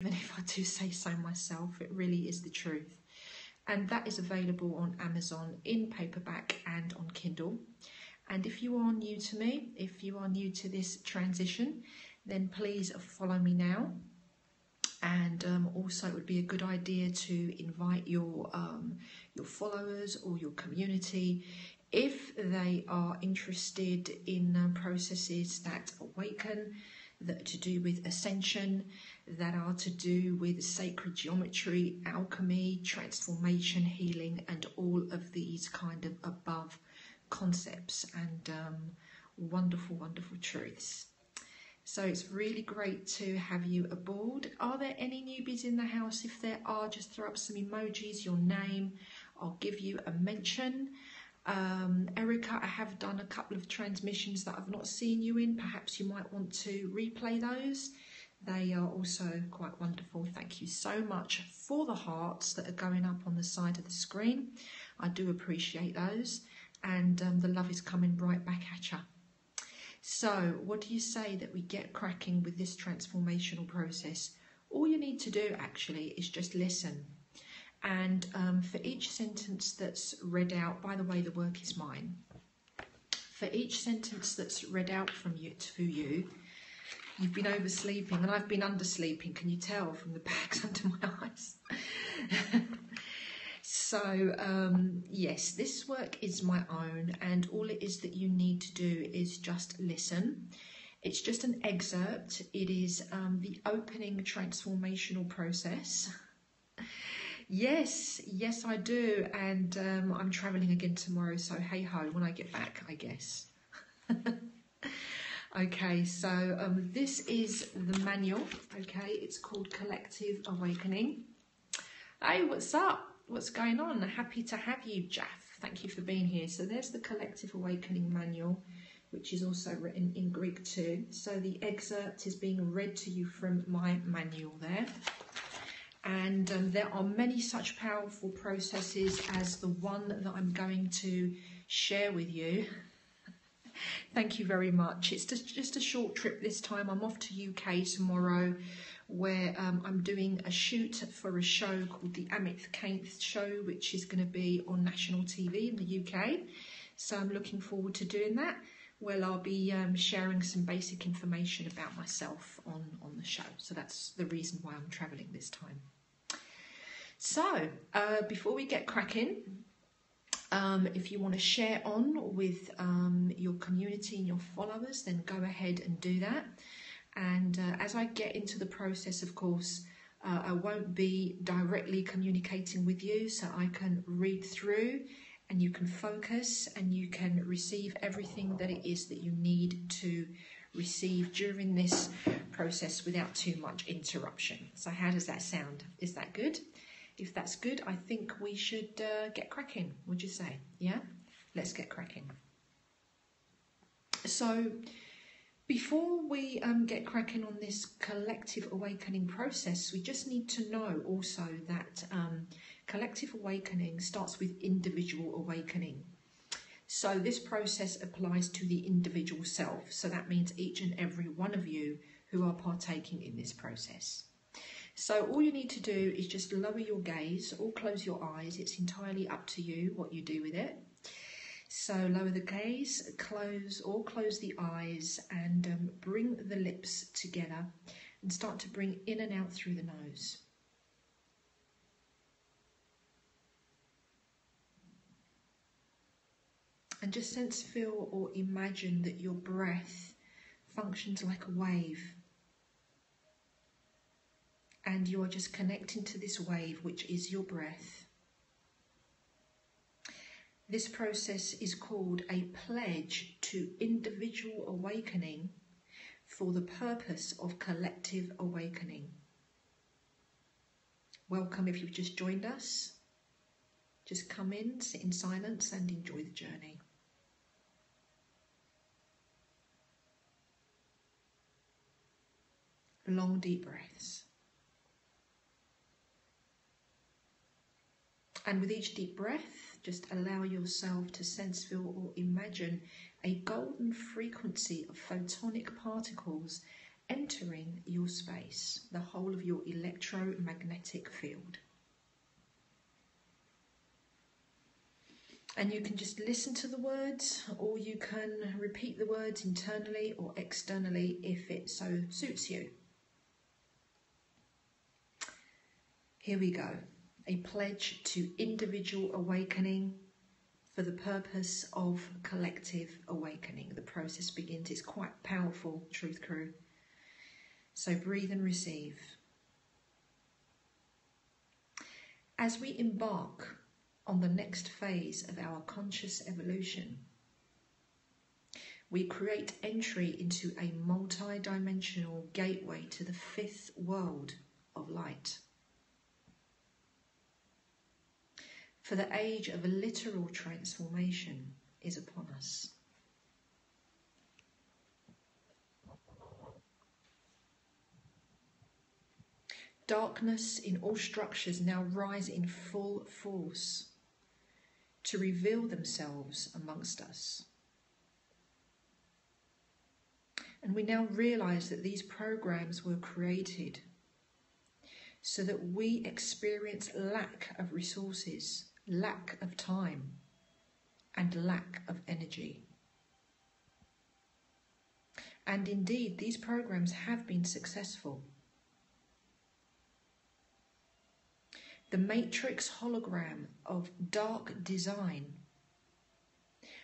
even if I do say so myself. It really is the truth. And that is available on Amazon in paperback and on Kindle. And if you are new to me, if you are new to this transition, then please follow me now. And also it would be a good idea to invite your followers or your community if they are interested in processes that awaken, that are to do with ascension, that are to do with sacred geometry, alchemy, transformation, healing, and all of these kind of above concepts and wonderful, wonderful truths. So it's really great to have you aboard. Are there any newbies in the house? If there are, just throw up some emojis, your name. I'll give you a mention. Erica, I have done a couple of transmissions that I've not seen you in. Perhaps you might want to replay those. They are also quite wonderful. Thank you so much for the hearts that are going up on the side of the screen. I do appreciate those. And the love is coming right back at you. So what do you say that we get cracking with this transformational process? All you need to do actually is just listen. And for each sentence that's read out, by the way, the work is mine. For each sentence that's read out from you to you, you've been oversleeping and I've been undersleeping. Can you tell from the bags under my eyes? So, yes, this work is my own, and all it is that you need to do is just listen. It's just an excerpt. It is the opening transformational process. Yes, I do, and I'm travelling again tomorrow, so hey-ho, when I get back, I guess. Okay, so this is the manual, okay? It's called Collective Awakening. Hey, what's up? What's going on? Happy to have you, Jaff. Thank you for being here. So there's the Collective Awakening manual, which is also written in Greek too. So the excerpt is being read to you from my manual there. And there are many such powerful processes as the one that I'm going to share with you. Thank you very much. It's just a short trip this time. I'm off to UK tomorrow, where I'm doing a shoot for a show called the Amit Kainth Show, which is going to be on national TV in the UK. So I'm looking forward to doing that. Well, I'll be sharing some basic information about myself on the show. So that's the reason why I'm travelling this time. So before we get cracking, if you want to share on with your community and your followers, then go ahead and do that. And as I get into the process, of course, I won't be directly communicating with you, so I can read through and you can focus and you can receive everything that it is that you need to receive during this process without too much interruption. So how does that sound? Is that good? If that's good, I think we should get cracking. Would you say? Yeah? Let's get cracking. So before we get cracking on this collective awakening process, we just need to know also that collective awakening starts with individual awakening. So this process applies to the individual self. So that means each and every one of you who are partaking in this process. So all you need to do is just lower your gaze or close your eyes. It's entirely up to you what you do with it. So lower the gaze, close the eyes, and bring the lips together and start to bring in and out through the nose. And just sense, feel, or imagine that your breath functions like a wave. And you are just connecting to this wave, which is your breath. This process is called a pledge to individual awakening for the purpose of collective awakening. Welcome if you've just joined us. Just come in, sit in silence and enjoy the journey. Long, deep breaths. And with each deep breath, just allow yourself to sense, feel, or imagine a golden frequency of photonic particles entering your space, the whole of your electromagnetic field. And you can just listen to the words, or you can repeat the words internally or externally if it so suits you. Here we go. A pledge to individual awakening for the purpose of collective awakening. The process begins. It's quite powerful, Truth Crew. So breathe and receive. As we embark on the next phase of our conscious evolution, we create entry into a multi-dimensional gateway to the fifth world of light. For the age of a literal transformation is upon us. Darkness in all structures now rise in full force to reveal themselves amongst us. And we now realize that these programs were created so that we experience lack of resources, lack of time, and lack of energy. And indeed, these programs have been successful. The matrix hologram of dark design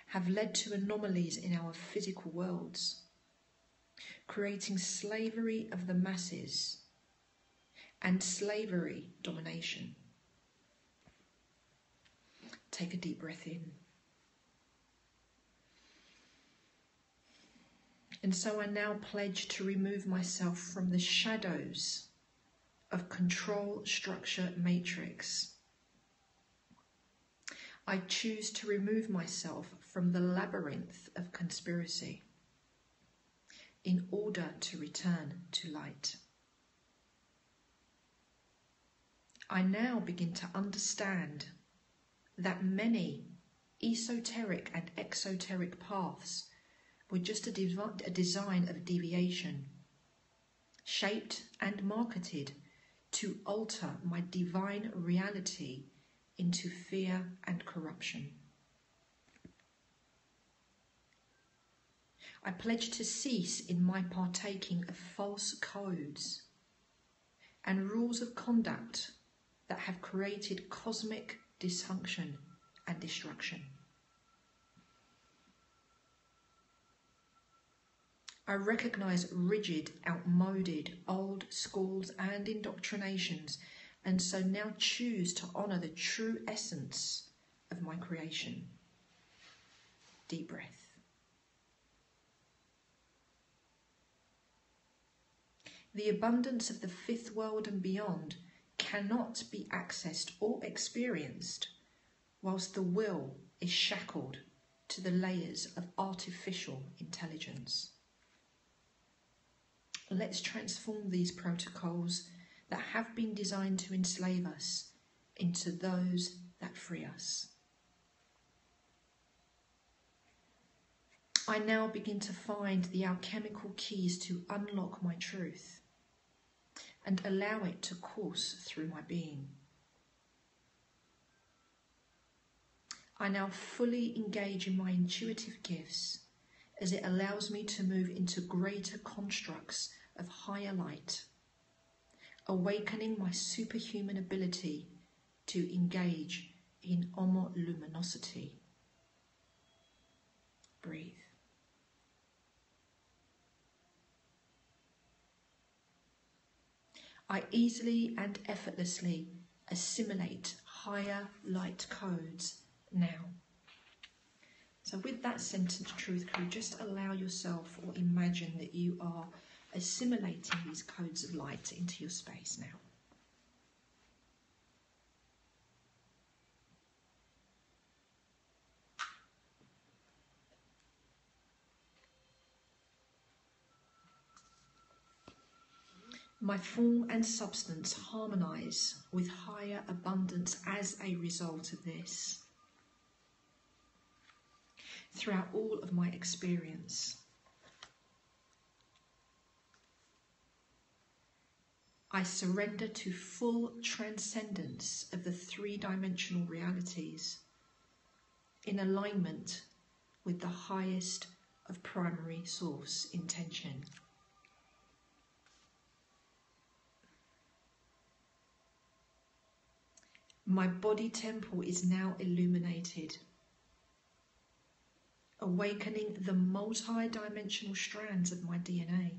have led to anomalies in our physical worlds, creating slavery of the masses and slavery domination. Take a deep breath in. And so I now pledge to remove myself from the shadows of control structure matrix. I choose to remove myself from the labyrinth of conspiracy in order to return to light. I now begin to understand that many esoteric and exoteric paths were just a design of deviation, shaped and marketed to alter my divine reality into fear and corruption. I pledge to cease in my partaking of false codes and rules of conduct that have created cosmic dysfunction and destruction. I recognize rigid, outmoded, old schools and indoctrinations, and so now choose to honor the true essence of my creation. Deep breath. The abundance of the fifth world and beyond cannot be accessed or experienced whilst the will is shackled to the layers of artificial intelligence. Let's transform these protocols that have been designed to enslave us into those that free us. I now begin to find the alchemical keys to unlock my truth and allow it to course through my being. I now fully engage in my intuitive gifts as it allows me to move into greater constructs of higher light, awakening my superhuman ability to engage in luminosity. Breathe. I easily and effortlessly assimilate higher light codes now. So with that sentence, Truth Crew, just allow yourself or imagine that you are assimilating these codes of light into your space now. My form and substance harmonize with higher abundance as a result of this. Throughout all of my experience, I surrender to full transcendence of the three-dimensional realities in alignment with the highest of primary source intention. My body temple is now illuminated, awakening the multi-dimensional strands of my DNA.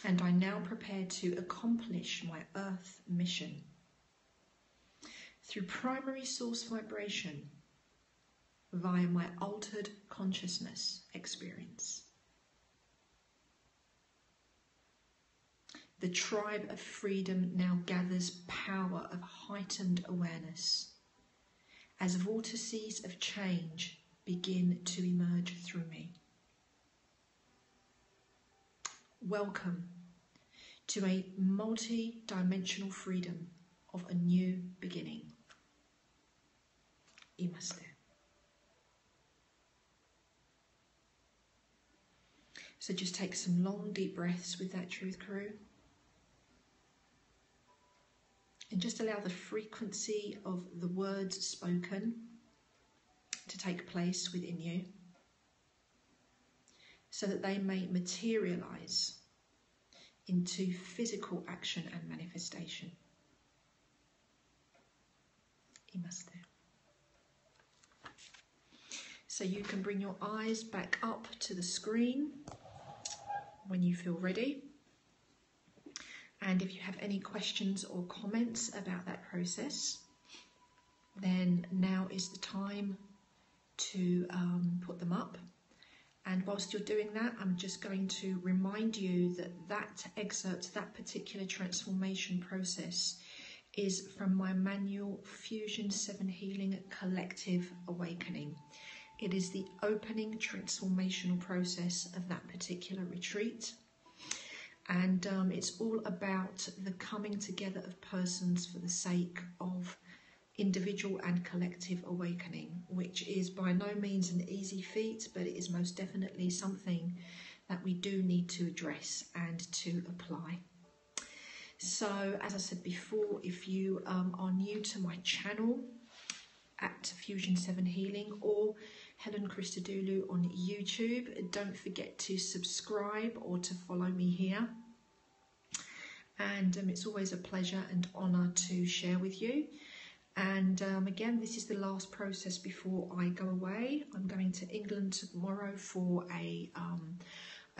And I now prepare to accomplish my earth mission through primary source vibration via my altered consciousness experience. The tribe of freedom now gathers power of heightened awareness as vortices of change begin to emerge through me. Welcome to a multi-dimensional freedom of a new beginning. Namaste. So just take some long, deep breaths with that Truth Crew. And just allow the frequency of the words spoken to take place within you, so that they may materialize into physical action and manifestation. Namaste. So you can bring your eyes back up to the screen when you feel ready. And if you have any questions or comments about that process, then now is the time to put them up. And whilst you're doing that, I'm just going to remind you that that excerpt, that particular transformation process, is from my manual Fusion 7 Healing Collective Awakening. It is the opening transformational process of that particular retreat. And it's all about the coming together of persons for the sake of individual and collective awakening, which is by no means an easy feat, but it is most definitely something that we do need to address and to apply. So, as I said before, if you are new to my channel at Fusion 7 Healing or Helen Christodoulou on YouTube, don't forget to subscribe or to follow me here. And it's always a pleasure and honour to share with you. And again, this is the last process before I go away. I'm going to England tomorrow for a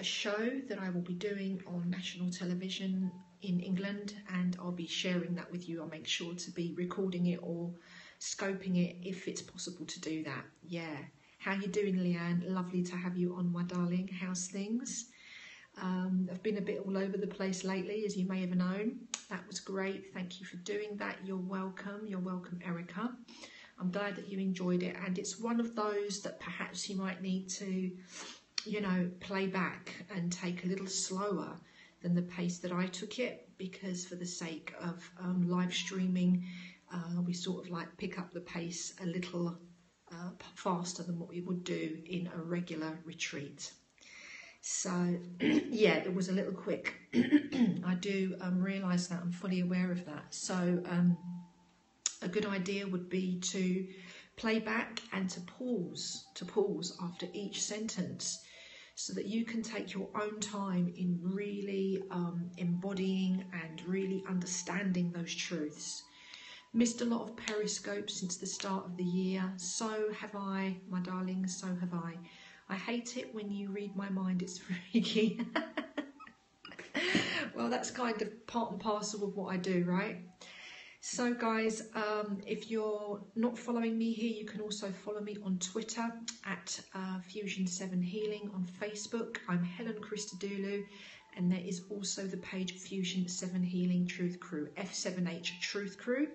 show that I will be doing on national television in England, and I'll be sharing that with you. I'll make sure to be recording it or scoping it if it's possible to do that. Yeah. How you doing, Leanne? Lovely to have you on, my darling. How's things? I've been a bit all over the place lately, as you may have known. That was great. Thank you for doing that. You're welcome. You're welcome, Erica. I'm glad that you enjoyed it. And it's one of those that perhaps you might need to, you know, play back and take a little slower than the pace that I took it, because for the sake of live streaming, we sort of like pick up the pace a little faster than what we would do in a regular retreat. So yeah, it was a little quick. I do realise that, I'm fully aware of that. So a good idea would be to play back and to pause after each sentence, so that you can take your own time in really embodying and really understanding those truths. Missed a lot of Periscope since the start of the year. So have I, my darling, so have I. I hate it when you read my mind, it's freaky. Well, that's kind of part and parcel of what I do, right? So guys, if you're not following me here, you can also follow me on Twitter at Fusion 7 Healing, on Facebook. I'm Helen Christodoulou, and there is also the page Fusion 7 Healing Truth Crew, F7H Truth Crew,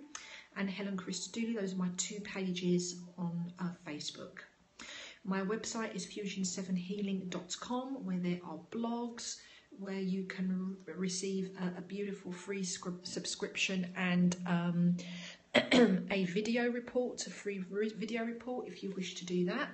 and Helen Christodoulou. Those are my two pages on Facebook. My website is fusion7healing.com, where there are blogs, where you can receive a beautiful free subscription and a video report, a free video report if you wish to do that.